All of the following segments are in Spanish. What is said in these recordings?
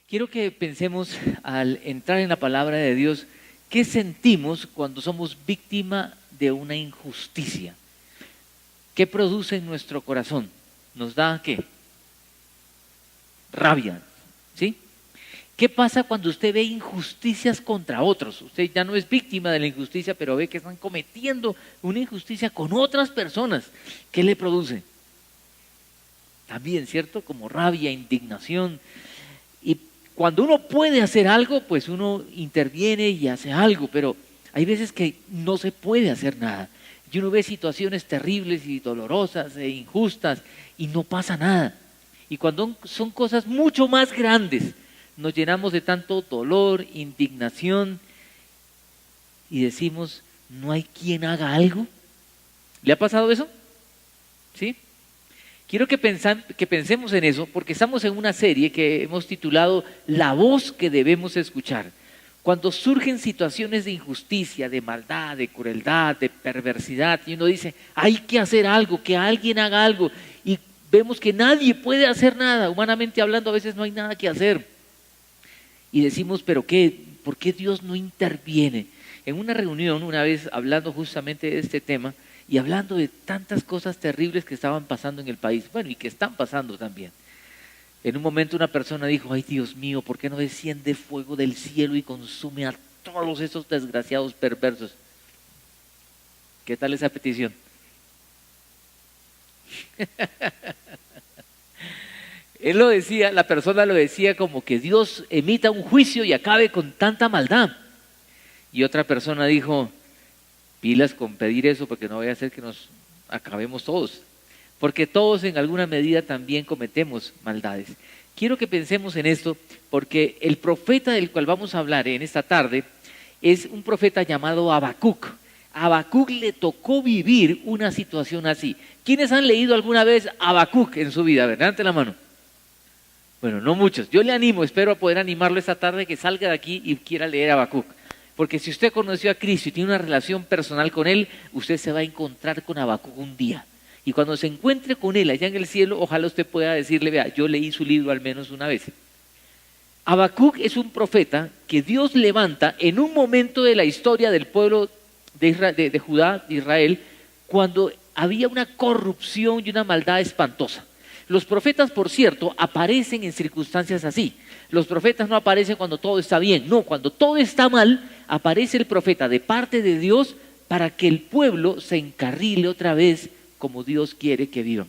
Quiero que pensemos al entrar en la palabra de Dios, ¿qué sentimos cuando somos víctima de una injusticia? ¿Qué produce en nuestro corazón? ¿Nos da qué? Rabia, ¿sí? ¿Qué pasa cuando usted ve injusticias contra otros? Usted ya no es víctima de la injusticia, pero ve que están cometiendo una injusticia con otras personas. ¿Qué le produce? También, ¿cierto? Como rabia, indignación. Y cuando uno puede hacer algo, pues uno interviene y hace algo, pero hay veces que no se puede hacer nada. Y uno ve situaciones terribles y dolorosas e injustas y no pasa nada. Y cuando son cosas mucho más grandes, nos llenamos de tanto dolor, indignación y decimos, ¿no hay quien haga algo? ¿Le ha pasado eso? ¿Sí? Quiero que pensemos en eso porque estamos en una serie que hemos titulado La voz que debemos escuchar. Cuando surgen situaciones de injusticia, de maldad, de crueldad, de perversidad, y uno dice, hay que hacer algo, que alguien haga algo, y vemos que nadie puede hacer nada, humanamente hablando a veces no hay nada que hacer. Y decimos, ¿pero qué? ¿Por qué Dios no interviene? En una reunión, una vez hablando justamente de este tema, y hablando de tantas cosas terribles que estaban pasando en el país, bueno, y que están pasando también. En un momento una persona dijo, ay Dios mío, ¿por qué no desciende fuego del cielo y consume a todos esos desgraciados perversos? ¿Qué tal esa petición? Él lo decía, la persona lo decía como que Dios emita un juicio y acabe con tanta maldad. Y otra persona dijo, pilas con pedir eso porque no vaya a ser que nos acabemos todos. Porque todos en alguna medida también cometemos maldades. Quiero que pensemos en esto porque el profeta del cual vamos a hablar en esta tarde es un profeta llamado Habacuc. A Habacuc le tocó vivir una situación así. ¿Quiénes han leído alguna vez Habacuc en su vida? Levante la mano. Bueno, no muchos. Yo le animo, espero poder animarlo esta tarde que salga de aquí y quiera leer Habacuc. Porque si usted conoció a Cristo y tiene una relación personal con Él, usted se va a encontrar con Habacuc un día. Y cuando se encuentre con Él allá en el cielo, ojalá usted pueda decirle, vea, yo leí su libro al menos una vez. Habacuc es un profeta que Dios levanta en un momento de la historia del pueblo de Judá, de Israel, cuando había una corrupción y una maldad espantosa. Los profetas, por cierto, aparecen en circunstancias así. Los profetas no aparecen cuando todo está bien, no, cuando todo está mal, aparece el profeta de parte de Dios para que el pueblo se encarrile otra vez como Dios quiere que vivan.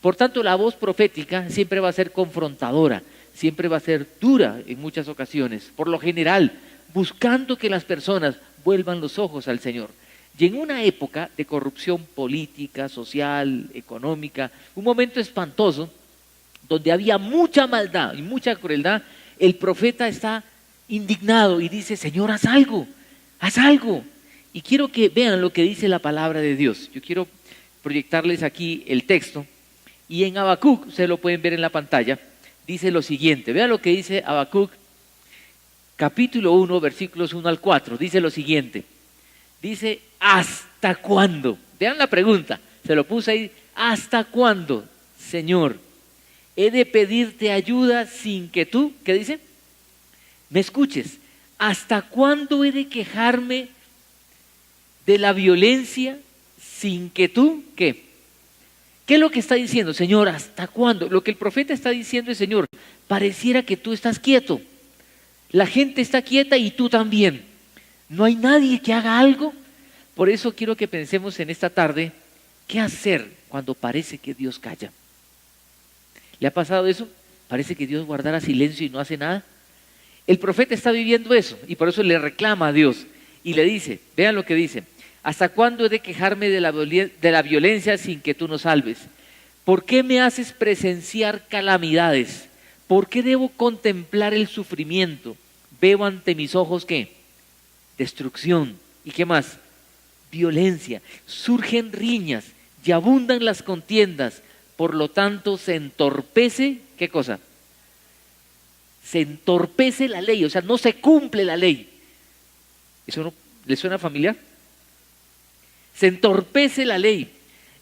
Por tanto, la voz profética siempre va a ser confrontadora, siempre va a ser dura en muchas ocasiones, por lo general, buscando que las personas vuelvan los ojos al Señor. Y en una época de corrupción política, social, económica, un momento espantoso, donde había mucha maldad y mucha crueldad, el profeta está indignado y dice, Señor, haz algo, haz algo. Y quiero que vean lo que dice la palabra de Dios. Yo quiero proyectarles aquí el texto y en Habacuc, se lo pueden ver en la pantalla, dice lo siguiente, vean lo que dice Habacuc, capítulo 1, versículos 1 al 4, dice lo siguiente, dice, ¿hasta cuándo? Vean la pregunta, se lo puse ahí, ¿hasta cuándo, Señor, he de pedirte ayuda sin que tú, ¿qué dice? Me escuches, ¿hasta cuándo he de quejarme de la violencia sin que tú, ¿qué? ¿Qué es lo que está diciendo, Señor? ¿Hasta cuándo? Lo que el profeta está diciendo es, Señor, pareciera que tú estás quieto. La gente está quieta y tú también. No hay nadie que haga algo. Por eso quiero que pensemos en esta tarde, ¿qué hacer cuando parece que Dios calla? ¿Le ha pasado eso? Parece que Dios guardara silencio y no hace nada. El profeta está viviendo eso y por eso le reclama a Dios y le dice, vean lo que dice, ¿hasta cuándo he de quejarme de la violencia sin que tú nos salves? ¿Por qué me haces presenciar calamidades? ¿Por qué debo contemplar el sufrimiento? Veo ante mis ojos, ¿qué? Destrucción. ¿Y qué más? Violencia. Surgen riñas y abundan las contiendas. Por lo tanto, se entorpece, ¿qué cosa? Se entorpece la ley, o sea, no se cumple la ley. ¿Eso no le suena familiar? Se entorpece la ley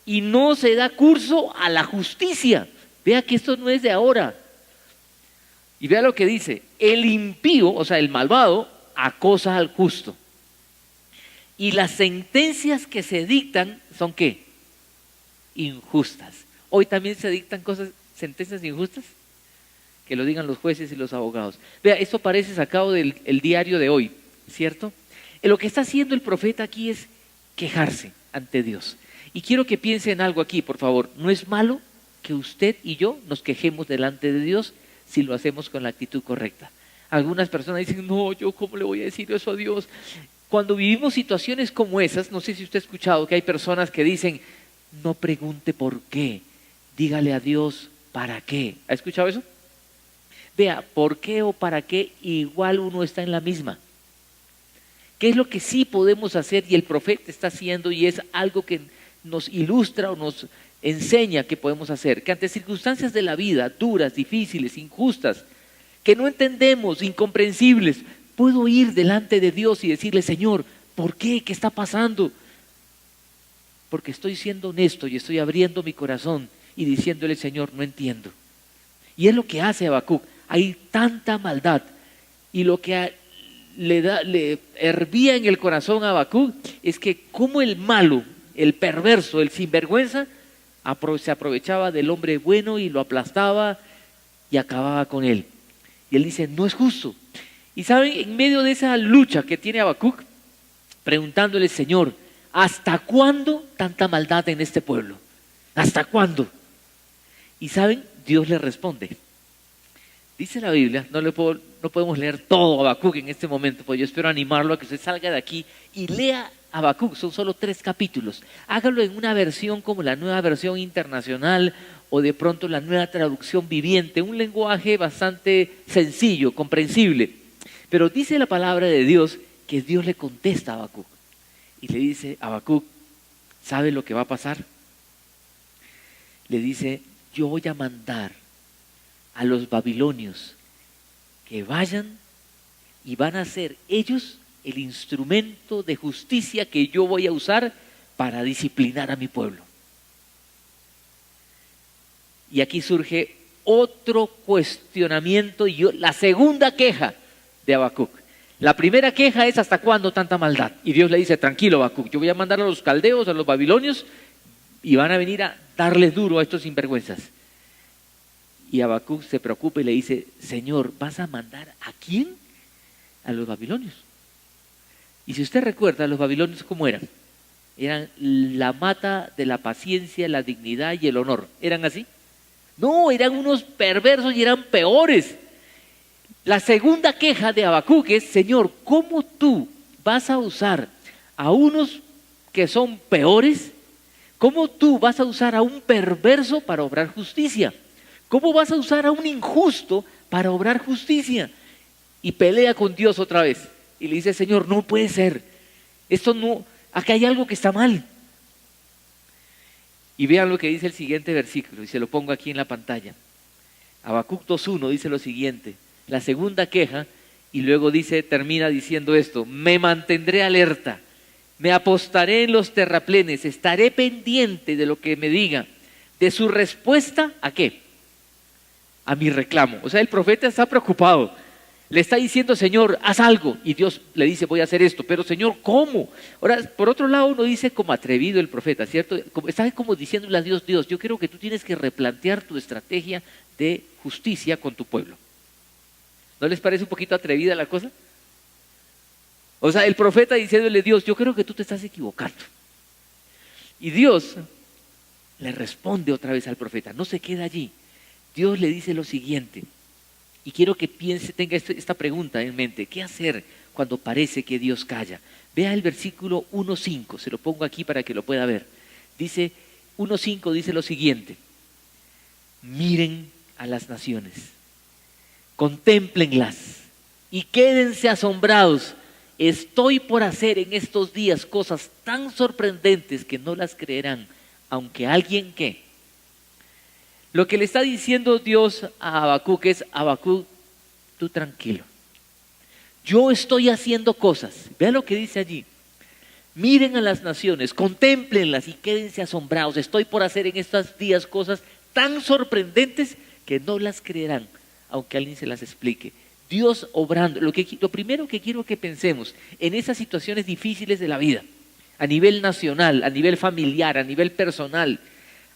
y no se da curso a la justicia. Vea que esto no es de ahora. Y vea lo que dice, el impío, o sea, el malvado, acosa al justo. Y las sentencias que se dictan son ¿qué? Injustas. Hoy también se dictan sentencias injustas. Que lo digan los jueces y los abogados. Vea, esto parece sacado del diario de hoy, ¿cierto? Lo que está haciendo el profeta aquí es quejarse ante Dios. Y quiero que piense en algo aquí, por favor. No es malo que usted y yo nos quejemos delante de Dios si lo hacemos con la actitud correcta. Algunas personas dicen, no, yo cómo le voy a decir eso a Dios. Cuando vivimos situaciones como esas, no sé si usted ha escuchado que hay personas que dicen, no pregunte por qué, dígale a Dios para qué. ¿Ha escuchado eso? Vea, por qué o para qué, igual uno está en la misma. ¿Qué es lo que sí podemos hacer y el profeta está haciendo y es algo que nos ilustra o nos enseña que podemos hacer? Que ante circunstancias de la vida duras, difíciles, injustas, que no entendemos, incomprensibles, puedo ir delante de Dios y decirle, Señor, ¿por qué? ¿Qué está pasando? Porque estoy siendo honesto y estoy abriendo mi corazón y diciéndole, Señor, no entiendo. Y es lo que hace Habacuc. Hay tanta maldad y lo que le hervía en el corazón a Habacuc es que como el malo, el perverso, el sinvergüenza se aprovechaba del hombre bueno y lo aplastaba y acababa con él. Y él dice, no es justo. Y saben, en medio de esa lucha que tiene Habacuc, preguntándole, Señor, ¿hasta cuándo tanta maldad en este pueblo? ¿Hasta cuándo? Y saben, Dios le responde. Dice la Biblia, no podemos leer todo Habacuc en este momento, pues yo espero animarlo a que usted salga de aquí y lea Habacuc, son solo 3 capítulos. Hágalo en una versión como la Nueva Versión Internacional o de pronto la Nueva Traducción Viviente, un lenguaje bastante sencillo, comprensible. Pero dice la palabra de Dios que Dios le contesta a Habacuc y le dice, Habacuc, ¿sabe lo que va a pasar? Le dice, yo voy a mandar a los babilonios que vayan y van a ser ellos el instrumento de justicia que yo voy a usar para disciplinar a mi pueblo. Y aquí surge otro cuestionamiento y la segunda queja de Habacuc. La primera queja es ¿hasta cuándo tanta maldad? Y Dios le dice, tranquilo Habacuc, yo voy a mandar a los caldeos, a los babilonios y van a venir a darles duro a estos sinvergüenzas. Y Habacuc se preocupa y le dice, Señor, ¿vas a mandar a quién? A los babilonios. Y si usted recuerda, los babilonios ¿cómo eran? Eran la mata de la paciencia, la dignidad y el honor. ¿Eran así? No, eran unos perversos y eran peores. La segunda queja de Habacuc es, Señor, ¿cómo tú vas a usar a unos que son peores? ¿Cómo tú vas a usar a un perverso para obrar justicia? ¿Cómo vas a usar a un injusto para obrar justicia? Y pelea con Dios otra vez. Y le dice, Señor, no puede ser. Esto no, acá hay algo que está mal. Y vean lo que dice el siguiente versículo, y se lo pongo aquí en la pantalla. Habacuc 2:1 dice lo siguiente, la segunda queja, y luego termina diciendo esto, me mantendré alerta, me apostaré en los terraplenes, estaré pendiente de lo que me diga, de su respuesta, ¿a qué? A mi reclamo. O sea, el profeta está preocupado. Le está diciendo, Señor, haz algo. Y Dios le dice, voy a hacer esto. Pero, Señor, ¿cómo? Ahora, por otro lado, uno dice como atrevido el profeta, ¿cierto? Está como diciéndole a Dios, Dios, yo creo que tú tienes que replantear tu estrategia de justicia con tu pueblo. ¿No les parece un poquito atrevida la cosa? O sea, el profeta diciéndole, Dios, yo creo que tú te estás equivocando. Y Dios le responde otra vez al profeta, no se queda allí. Dios le dice lo siguiente, y quiero que tenga esta pregunta en mente, ¿qué hacer cuando parece que Dios calla? Vea el versículo 1:5, se lo pongo aquí para que lo pueda ver. Dice, 1:5 dice lo siguiente, miren a las naciones, contémplenlas y quédense asombrados. Estoy por hacer en estos días cosas tan sorprendentes que no las creerán, aunque alguien ¿qué? Lo que le está diciendo Dios a Habacuc es, Habacuc, tú tranquilo. Yo estoy haciendo cosas. Vea lo que dice allí. Miren a las naciones, contémplenlas y quédense asombrados. Estoy por hacer en estos días cosas tan sorprendentes que no las creerán, aunque alguien se las explique. Dios obrando. Lo primero que quiero que pensemos en esas situaciones difíciles de la vida, a nivel nacional, a nivel familiar, a nivel personal.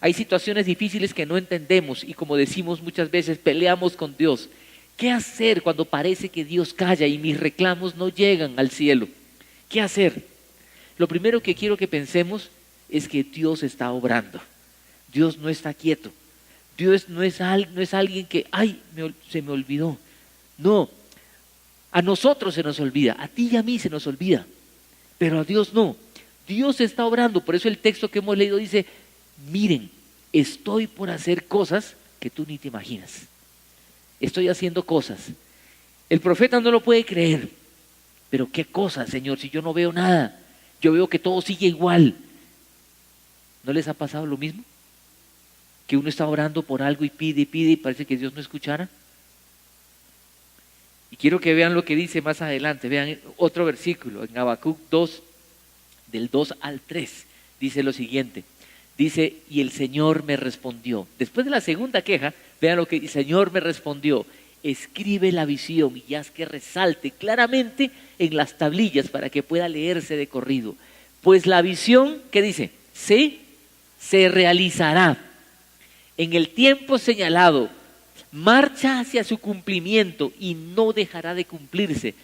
Hay situaciones difíciles que no entendemos y, como decimos muchas veces, peleamos con Dios. ¿Qué hacer cuando parece que Dios calla y mis reclamos no llegan al cielo? ¿Qué hacer? Lo primero que quiero que pensemos es que Dios está obrando. Dios no está quieto. Dios no es alguien que, se me olvidó. No, a nosotros se nos olvida, a ti y a mí se nos olvida, pero a Dios no. Dios está obrando. Por eso el texto que hemos leído dice: miren, estoy por hacer cosas que tú ni te imaginas. Estoy haciendo cosas. El profeta no lo puede creer. Pero ¿qué cosas, Señor? Si yo no veo nada, yo veo que todo sigue igual. ¿No les ha pasado lo mismo? Que uno está orando por algo y pide y parece que Dios no escuchara. Y quiero que vean lo que dice más adelante. Vean otro versículo en Habacuc 2, del 2 al 3. Dice lo siguiente. Dice: y el Señor me respondió. Después de la segunda queja, vean lo que el Señor me respondió: escribe la visión y haz que resalte claramente en las tablillas para que pueda leerse de corrido. Pues la visión, ¿qué dice? Se realizará en el tiempo señalado, marcha hacia su cumplimiento y no dejará de cumplirse,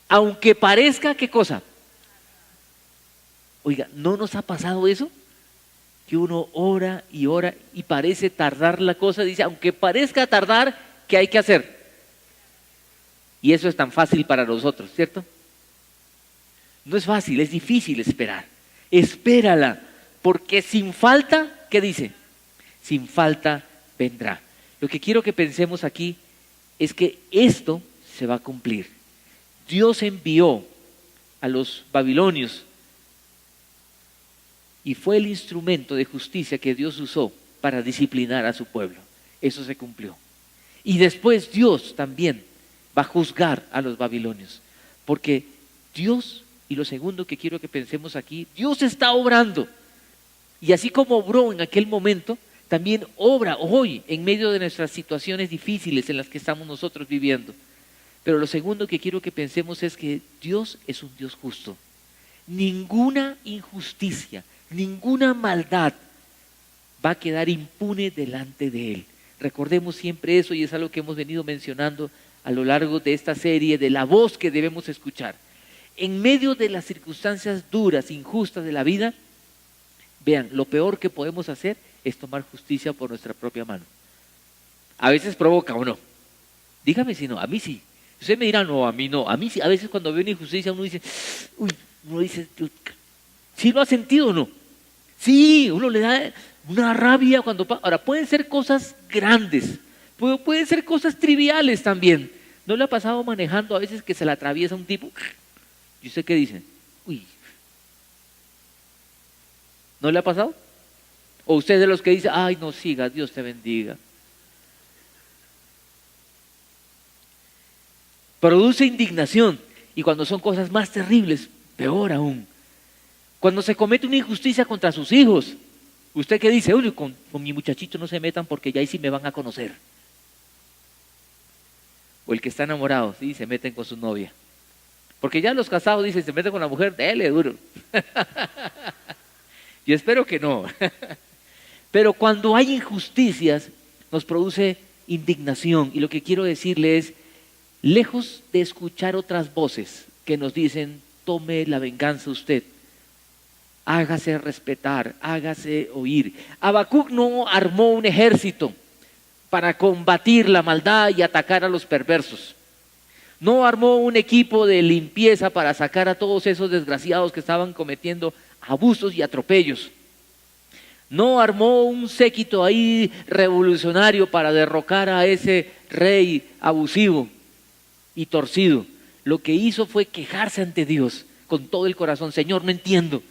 aunque parezca, ¿qué cosa? Oiga, ¿no nos ha pasado eso? Que uno ora y parece tardar la cosa. Dice, aunque parezca tardar, ¿qué hay que hacer? Y eso es tan fácil para nosotros, ¿cierto? No es fácil, es difícil esperar. Espérala, porque sin falta, ¿qué dice? Sin falta vendrá. Lo que quiero que pensemos aquí es que esto se va a cumplir. Dios envió a los babilonios y fue el instrumento de justicia que Dios usó para disciplinar a su pueblo. Eso se cumplió. Y después Dios también va a juzgar a los babilonios, porque Dios, y lo segundo que quiero que pensemos aquí, Dios está obrando. Y así como obró en aquel momento, también obra hoy en medio de nuestras situaciones difíciles en las que estamos nosotros viviendo. Pero lo segundo que quiero que pensemos es que Dios es un Dios justo. Ninguna injusticia, ninguna maldad va a quedar impune delante de Él. Recordemos siempre eso, y es algo que hemos venido mencionando a lo largo de esta serie, de la voz que debemos escuchar. En medio de las circunstancias duras, injustas de la vida, vean, lo peor que podemos hacer es tomar justicia por nuestra propia mano. A veces provoca o no. Dígame si no, a mí sí. Usted me dirá, no, a mí no. A mí sí. A veces cuando veo una injusticia uno dice, ¿sí lo ha sentido o no? Sí, uno le da una rabia cuando pasa. Ahora, pueden ser cosas grandes, pueden ser cosas triviales también. ¿No le ha pasado manejando a veces que se le atraviesa un tipo? ¿Y usted qué dice? Uy. ¿No le ha pasado? O usted es de los que dice, ay, no siga, Dios te bendiga. Produce indignación, y cuando son cosas más terribles, peor aún. Cuando se comete una injusticia contra sus hijos, ¿usted qué dice? Uy, con mi muchachito no se metan porque ya ahí sí me van a conocer. O el que está enamorado, sí, se meten con su novia. Porque ya los casados dicen, se meten con la mujer, dele duro. Yo espero que no. Pero cuando hay injusticias, nos produce indignación. Y lo que quiero decirle es, lejos de escuchar otras voces que nos dicen, tome la venganza usted, hágase respetar, hágase oír. Habacuc no armó un ejército para combatir la maldad y atacar a los perversos. No armó un equipo de limpieza para sacar a todos esos desgraciados que estaban cometiendo abusos y atropellos. No armó un séquito ahí revolucionario para derrocar a ese rey abusivo y torcido. Lo que hizo fue quejarse ante Dios con todo el corazón. Señor, no entiendo.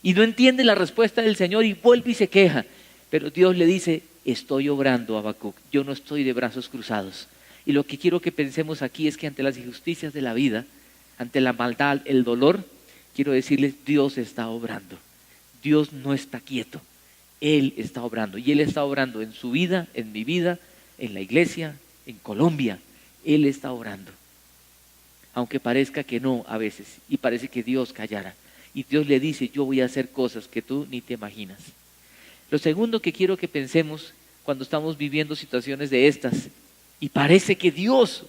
Y no entiende la respuesta del Señor y vuelve y se queja. Pero Dios le dice, estoy obrando, Habacuc, yo no estoy de brazos cruzados. Y lo que quiero que pensemos aquí es que ante las injusticias de la vida, ante la maldad, el dolor, quiero decirles, Dios está obrando. Dios no está quieto, Él está obrando. Y Él está obrando en su vida, en mi vida, en la iglesia, en Colombia. Él está orando. Aunque parezca que no a veces, y parece que Dios callara. Y Dios le dice, yo voy a hacer cosas que tú ni te imaginas. Lo segundo que quiero que pensemos cuando estamos viviendo situaciones de estas, y parece que Dios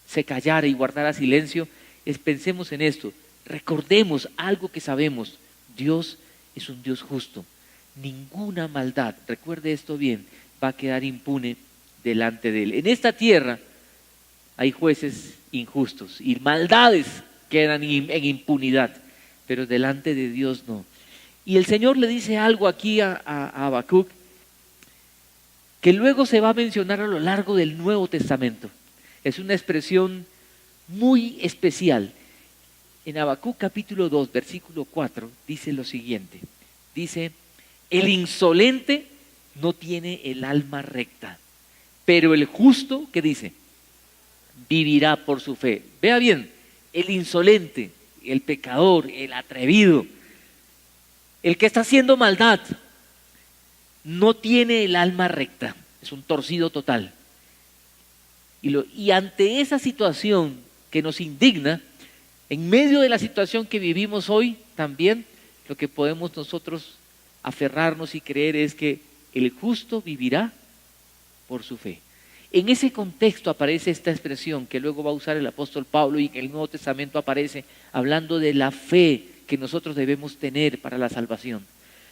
se callara y guardara silencio, es pensemos en esto. Recordemos algo que sabemos. Dios es un Dios justo. Ninguna maldad, recuerde esto bien, va a quedar impune delante de Él. En esta tierra hay jueces injustos y maldades quedan en impunidad, pero delante de Dios no. Y el Señor le dice algo aquí a Habacuc que luego se va a mencionar a lo largo del Nuevo Testamento. Es una expresión muy especial. En Habacuc capítulo 2, versículo 4, dice lo siguiente. Dice, el insolente no tiene el alma recta, pero el justo, ¿qué dice? Vivirá por su fe. Vea bien, el insolente, el pecador, el atrevido, el que está haciendo maldad, no tiene el alma recta, es un torcido total. Y ante esa situación que nos indigna, en medio de la situación que vivimos hoy, también lo que podemos nosotros aferrarnos y creer es que el justo vivirá por su fe. En ese contexto aparece esta expresión que luego va a usar el apóstol Pablo y que en el Nuevo Testamento aparece hablando de la fe que nosotros debemos tener para la salvación.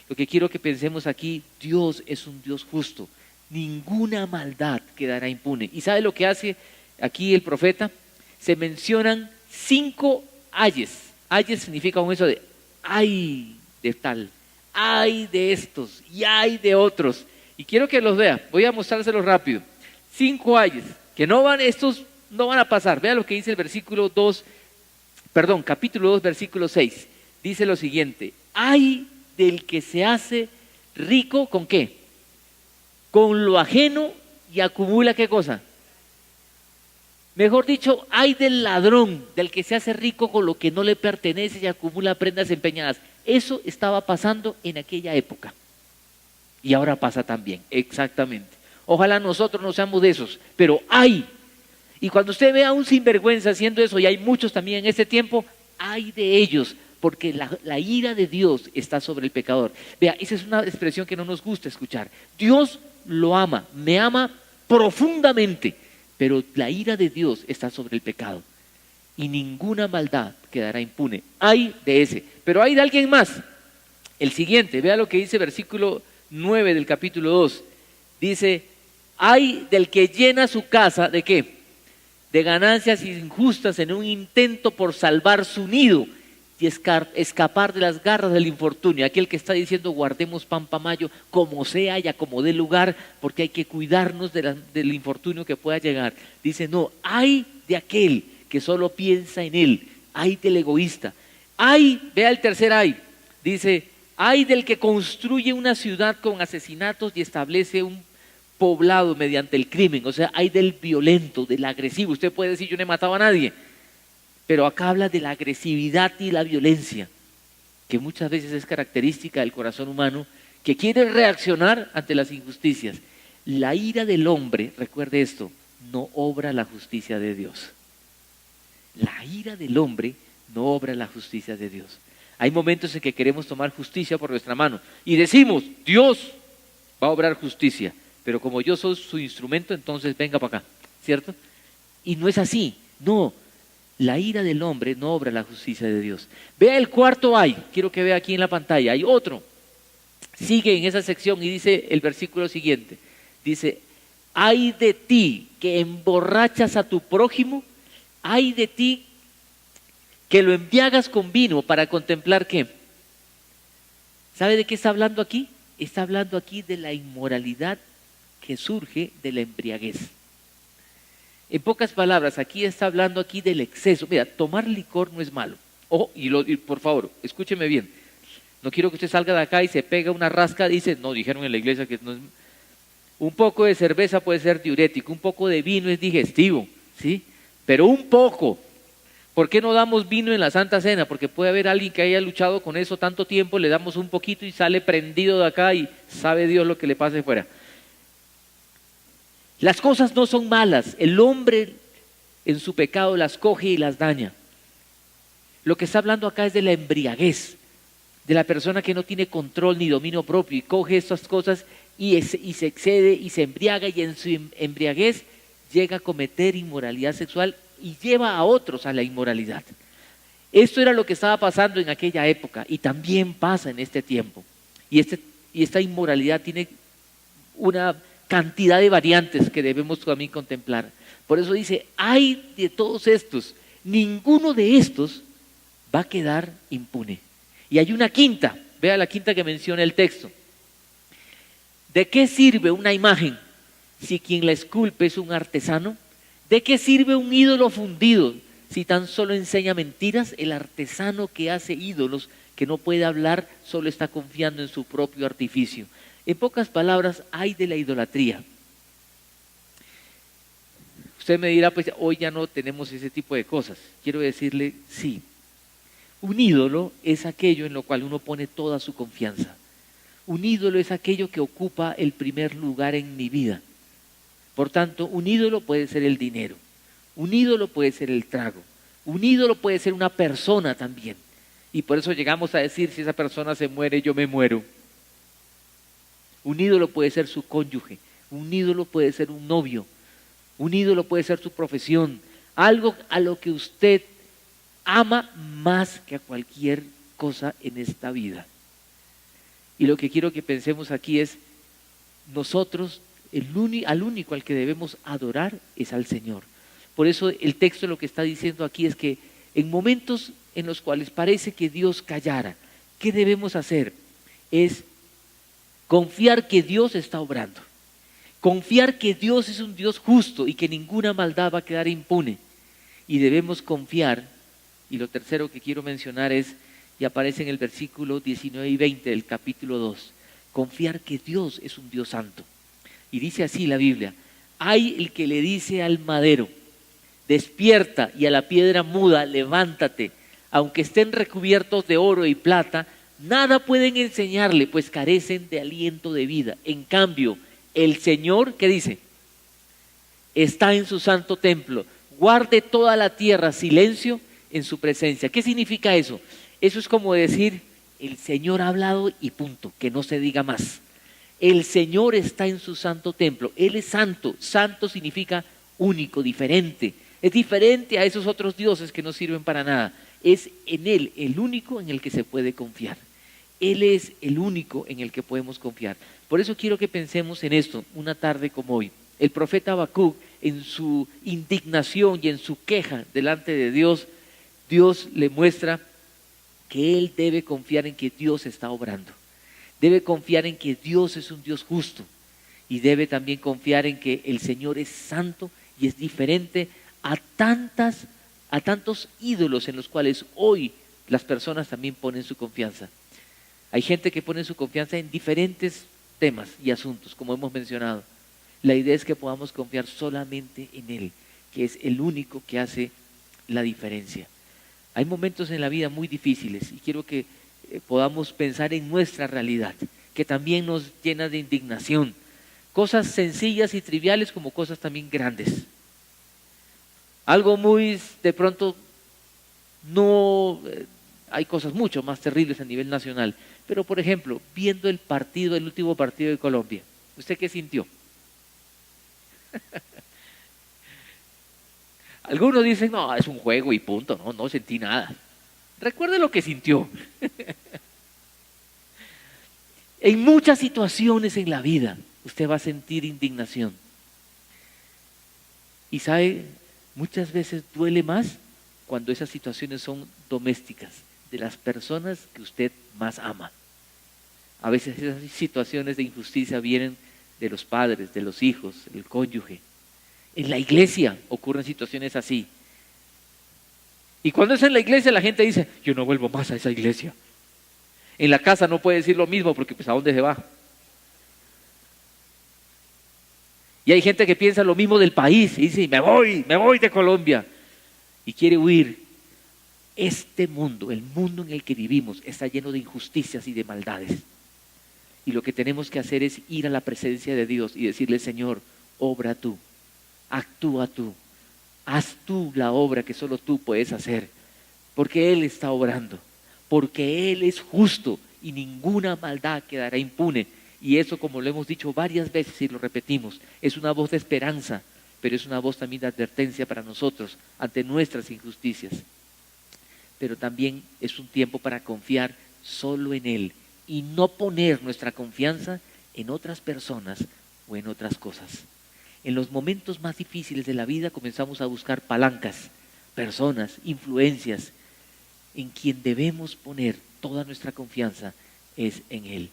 Lo que quiero que pensemos aquí, Dios es un Dios justo. Ninguna maldad quedará impune. ¿Y sabe lo que hace aquí el profeta? Se mencionan 5 ayes. Ayes significa un eso de ay de tal, ay de estos y ay de otros. Y quiero que los vea, voy a mostrárselos rápido. 5 ayes, que no van, estos no van a pasar. Vea lo que dice el capítulo 2, versículo 6. Dice lo siguiente, ay del que se hace rico, ¿con qué? Con lo ajeno y acumula, ¿qué cosa? Mejor dicho, ay del ladrón, del que se hace rico con lo que no le pertenece y acumula prendas empeñadas. Eso estaba pasando en aquella época. Y ahora pasa también, exactamente. Ojalá nosotros no seamos de esos, pero hay. Y cuando usted ve a un sinvergüenza haciendo eso, y hay muchos también en este tiempo, hay de ellos, porque la ira de Dios está sobre el pecador. Vea, esa es una expresión que no nos gusta escuchar. Dios lo ama, me ama profundamente, pero la ira de Dios está sobre el pecado. Y ninguna maldad quedará impune. Hay de ese, pero hay de alguien más. El siguiente, vea lo que dice versículo 9 del capítulo 2. Dice, hay del que llena su casa, ¿de qué? De ganancias injustas en un intento por salvar su nido y escapar de las garras del infortunio. Aquel que está diciendo guardemos pan pa' mayo, como sea y a como dé lugar, porque hay que cuidarnos del infortunio que pueda llegar. Dice, no, hay de aquel que solo piensa en él, hay del egoísta. Hay, vea el tercer hay, dice, hay del que construye una ciudad con asesinatos y establece un poblado mediante el crimen. O sea, hay del violento, del agresivo. Usted puede decir, yo no he matado a nadie, pero acá habla de la agresividad y la violencia, que muchas veces es característica del corazón humano, que quiere reaccionar ante las injusticias. La ira del hombre, recuerde esto, no obra la justicia de Dios. La ira del hombre no obra la justicia de Dios. Hay momentos en que queremos tomar justicia por nuestra mano y decimos, Dios va a obrar justicia, pero como yo soy su instrumento, entonces venga para acá, ¿cierto? Y no es así, no. La ira del hombre no obra la justicia de Dios. Vea el cuarto hay, quiero que vea aquí en la pantalla, hay otro. Sigue en esa sección y dice el versículo siguiente, dice, hay de ti que emborrachas a tu prójimo, hay de ti que lo embriagas con vino para contemplar ¿qué? ¿Sabe de qué está hablando aquí? Está hablando aquí de la inmoralidad que surge de la embriaguez. En pocas palabras, aquí está hablando aquí del exceso. Mira, tomar licor no es malo. Ojo, y por favor, escúcheme bien. No quiero que usted salga de acá y se pega una rasca y dice, no, dijeron en la iglesia que no es... Un poco de cerveza puede ser diurético, un poco de vino es digestivo, ¿sí? Pero un poco. ¿Por qué no damos vino en la Santa Cena? Porque puede haber alguien que haya luchado con eso tanto tiempo, le damos un poquito y sale prendido de acá y sabe Dios lo que le pase fuera. Las cosas no son malas, el hombre en su pecado las coge y las daña. Lo que está hablando acá es de la embriaguez, de la persona que no tiene control ni dominio propio y coge estas cosas y se excede y se embriaga, y en su embriaguez llega a cometer inmoralidad sexual y lleva a otros a la inmoralidad. Esto era lo que estaba pasando en aquella época y también pasa en este tiempo. Y esta inmoralidad tiene una cantidad de variantes que debemos también contemplar. Por eso dice, ay de todos estos, ninguno de estos va a quedar impune. Y hay una quinta, vea la quinta que menciona el texto. ¿De qué sirve una imagen si quien la esculpe es un artesano? ¿De qué sirve un ídolo fundido si tan solo enseña mentiras? El artesano que hace ídolos, que no puede hablar, solo está confiando en su propio artificio. En pocas palabras, hay de la idolatría. Usted me dirá, pues hoy ya no tenemos ese tipo de cosas. Quiero decirle, sí. Un ídolo es aquello en lo cual uno pone toda su confianza. Un ídolo es aquello que ocupa el primer lugar en mi vida. Por tanto, un ídolo puede ser el dinero. Un ídolo puede ser el trago. Un ídolo puede ser una persona también. Y por eso llegamos a decir, si esa persona se muere, yo me muero. Un ídolo puede ser su cónyuge. Un ídolo puede ser un novio. Un ídolo puede ser su profesión. Algo a lo que usted ama más que a cualquier cosa en esta vida. Y lo que quiero que pensemos aquí es, nosotros, al único al que debemos adorar es al Señor. Por eso el texto lo que está diciendo aquí es que en momentos en los cuales parece que Dios callara, ¿qué debemos hacer? Es confiar que Dios está obrando. Confiar que Dios es un Dios justo y que ninguna maldad va a quedar impune. Y debemos confiar, y lo tercero que quiero mencionar es, y aparece en el versículo 19 y 20 del capítulo 2, confiar que Dios es un Dios santo. Y dice así la Biblia, hay el que le dice al madero, despierta, y a la piedra muda, levántate, aunque estén recubiertos de oro y plata, nada pueden enseñarle, pues carecen de aliento de vida. En cambio, el Señor, ¿qué dice? Está en su santo templo, guarde toda la tierra silencio en su presencia. ¿Qué significa eso? Eso es como decir, el Señor ha hablado y punto, que no se diga más. El Señor está en su santo templo, Él es santo. Santo significa único, diferente. Es diferente a esos otros dioses que no sirven para nada. Es en Él el único en el que se puede confiar. Él es el único en el que podemos confiar. Por eso quiero que pensemos en esto, una tarde como hoy. El profeta Habacuc, en su indignación y en su queja delante de Dios, Dios le muestra que él debe confiar en que Dios está obrando. Debe confiar en que Dios es un Dios justo. Y debe también confiar en que el Señor es santo y es diferente a tantos ídolos en los cuales hoy las personas también ponen su confianza. Hay gente que pone su confianza en diferentes temas y asuntos, como hemos mencionado. La idea es que podamos confiar solamente en Él, que es el único que hace la diferencia. Hay momentos en la vida muy difíciles y quiero que podamos pensar en nuestra realidad, que también nos llena de indignación. Cosas sencillas y triviales como cosas también grandes. Algo muy, de pronto, no... hay cosas mucho más terribles a nivel nacional. Pero, por ejemplo, viendo el último partido de Colombia, ¿usted qué sintió? Algunos dicen, no, es un juego y punto, no sentí nada. Recuerde lo que sintió. En muchas situaciones en la vida, usted va a sentir indignación. Y sabe, muchas veces duele más cuando esas situaciones son domésticas, de las personas que usted más ama. A veces esas situaciones de injusticia vienen de los padres, de los hijos, del cónyuge. En la iglesia ocurren situaciones así. Y cuando es en la iglesia la gente dice, yo no vuelvo más a esa iglesia. En la casa no puede decir lo mismo porque pues ¿a dónde se va? Y hay gente que piensa lo mismo del país y dice, me voy de Colombia. Y quiere huir. Este mundo, el mundo en el que vivimos, está lleno de injusticias y de maldades. Y lo que tenemos que hacer es ir a la presencia de Dios y decirle, Señor, obra tú, actúa tú, Haz tú la obra que solo tú puedes hacer, porque Él está obrando, porque Él es justo y ninguna maldad quedará impune. Y eso, como lo hemos dicho varias veces y lo repetimos, es una voz de esperanza, pero es una voz también de advertencia para nosotros ante nuestras injusticias. Pero también es un tiempo para confiar solo en Él y no poner nuestra confianza en otras personas o en otras cosas. En los momentos más difíciles de la vida comenzamos a buscar palancas, personas, influencias. En quien debemos poner toda nuestra confianza es en Él.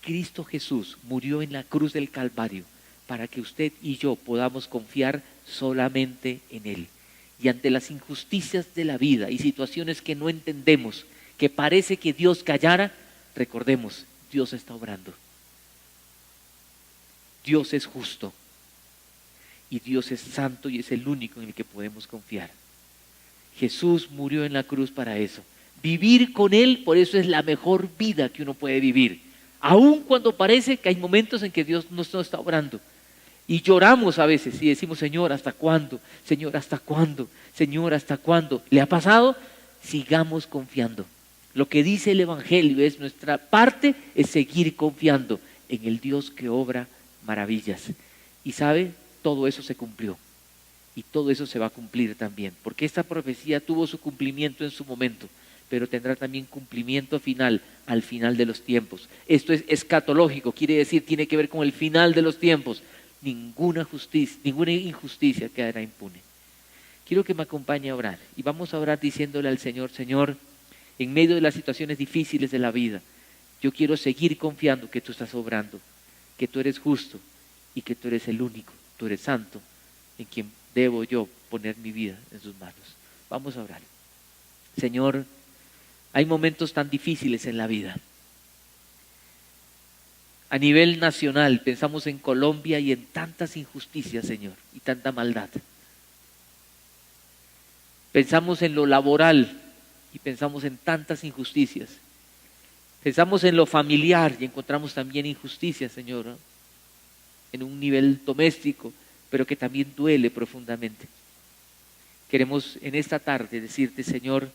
Cristo Jesús murió en la cruz del Calvario para que usted y yo podamos confiar solamente en Él. Y ante las injusticias de la vida y situaciones que no entendemos, que parece que Dios callara, recordemos, Dios está obrando. Dios es justo. Y Dios es santo y es el único en el que podemos confiar. Jesús murió en la cruz para eso. Vivir con Él, por eso es la mejor vida que uno puede vivir. Aun cuando parece que hay momentos en que Dios no está obrando. Y lloramos a veces y decimos, Señor, ¿hasta cuándo? Señor, ¿hasta cuándo? Señor, ¿hasta cuándo? ¿Le ha pasado? Sigamos confiando. Lo que dice el Evangelio es nuestra parte, es seguir confiando en el Dios que obra maravillas. Y sabe, todo eso se cumplió. Y todo eso se va a cumplir también, porque esta profecía tuvo su cumplimiento en su momento, pero tendrá también cumplimiento final al final de los tiempos. Esto es escatológico, quiere decir, tiene que ver con el final de los tiempos. Ninguna injusticia quedará impune. Quiero que me acompañe a orar y vamos a orar diciéndole al Señor, Señor, en medio de las situaciones difíciles de la vida, yo quiero seguir confiando que tú estás obrando, que tú eres justo y que tú eres el único, tú eres santo, en quien debo yo poner mi vida en sus manos. Vamos a orar. Señor, hay momentos tan difíciles en la vida. A nivel nacional pensamos en Colombia y en tantas injusticias, Señor, y tanta maldad. Pensamos en lo laboral y pensamos en tantas injusticias. Pensamos en lo familiar y encontramos también injusticias, Señor, ¿no? En un nivel doméstico, pero que también duele profundamente. Queremos en esta tarde decirte, Señor,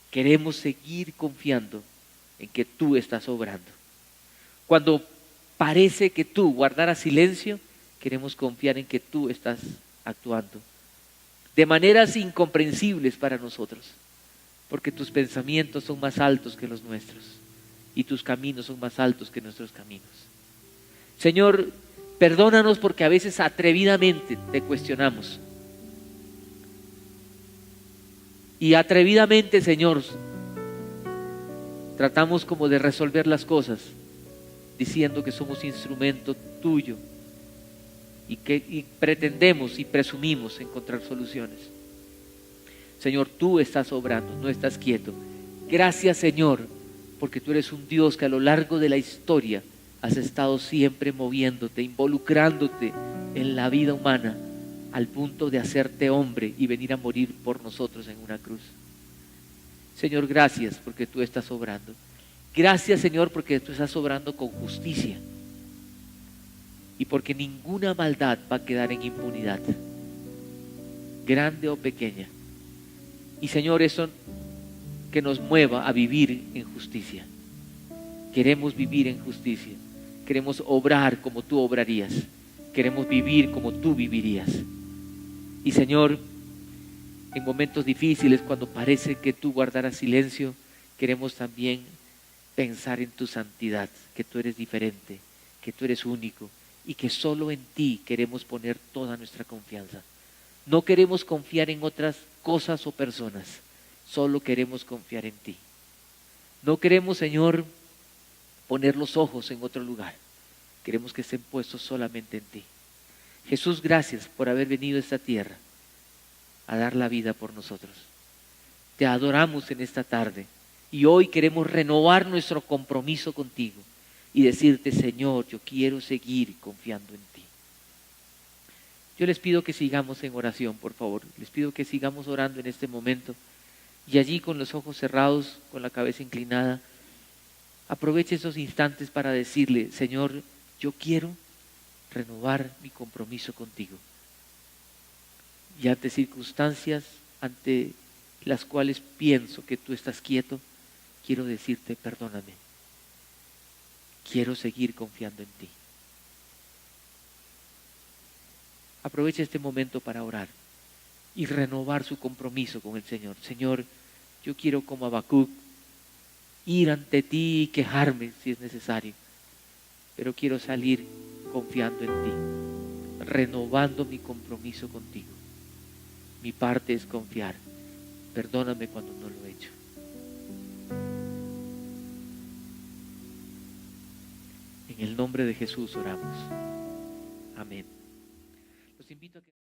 queremos seguir confiando en que tú estás obrando. Cuando parece que tú guardaras silencio, queremos confiar en que tú estás actuando de maneras incomprensibles para nosotros, porque tus pensamientos son más altos que los nuestros y tus caminos son más altos que nuestros caminos. Señor, perdónanos porque a veces atrevidamente te cuestionamos. Y atrevidamente, Señor, tratamos como de resolver las cosas diciendo que somos instrumento tuyo y pretendemos y presumimos encontrar soluciones. Señor, tú estás obrando, no estás quieto. Gracias, Señor, porque tú eres un Dios que a lo largo de la historia has estado siempre moviéndote, involucrándote en la vida humana al punto de hacerte hombre y venir a morir por nosotros en una cruz. Señor, gracias porque tú estás obrando. Gracias, Señor, porque tú estás obrando con justicia y porque ninguna maldad va a quedar en impunidad, grande o pequeña. Y, Señor, eso que nos mueva a vivir en justicia. Queremos vivir en justicia. Queremos obrar como tú obrarías. Queremos vivir como tú vivirías. Y, Señor, en momentos difíciles, cuando parece que tú guardarás silencio, queremos también pensar en tu santidad, que tú eres diferente, que tú eres único y que solo en ti queremos poner toda nuestra confianza. No queremos confiar en otras cosas o personas, solo queremos confiar en ti. No queremos, Señor, poner los ojos en otro lugar. Queremos que estén puestos solamente en ti. Jesús, gracias por haber venido a esta tierra a dar la vida por nosotros. Te adoramos en esta tarde y hoy queremos renovar nuestro compromiso contigo y decirte, Señor, yo quiero seguir confiando en ti. Yo les pido que sigamos en oración, por favor. Les pido que sigamos orando en este momento y allí con los ojos cerrados, con la cabeza inclinada, aproveche esos instantes para decirle, Señor, yo quiero renovar mi compromiso contigo. Y ante circunstancias ante las cuales pienso que tú estás quieto, quiero decirte perdóname. Quiero seguir confiando en ti. Aprovecha este momento para orar y renovar su compromiso con el Señor. Señor, yo quiero como Habacuc ir ante ti y quejarme si es necesario, pero quiero salir confiando en ti, renovando mi compromiso contigo. Mi parte es confiar. Perdóname cuando no lo he hecho. En el nombre de Jesús oramos. Amén. Los invito a que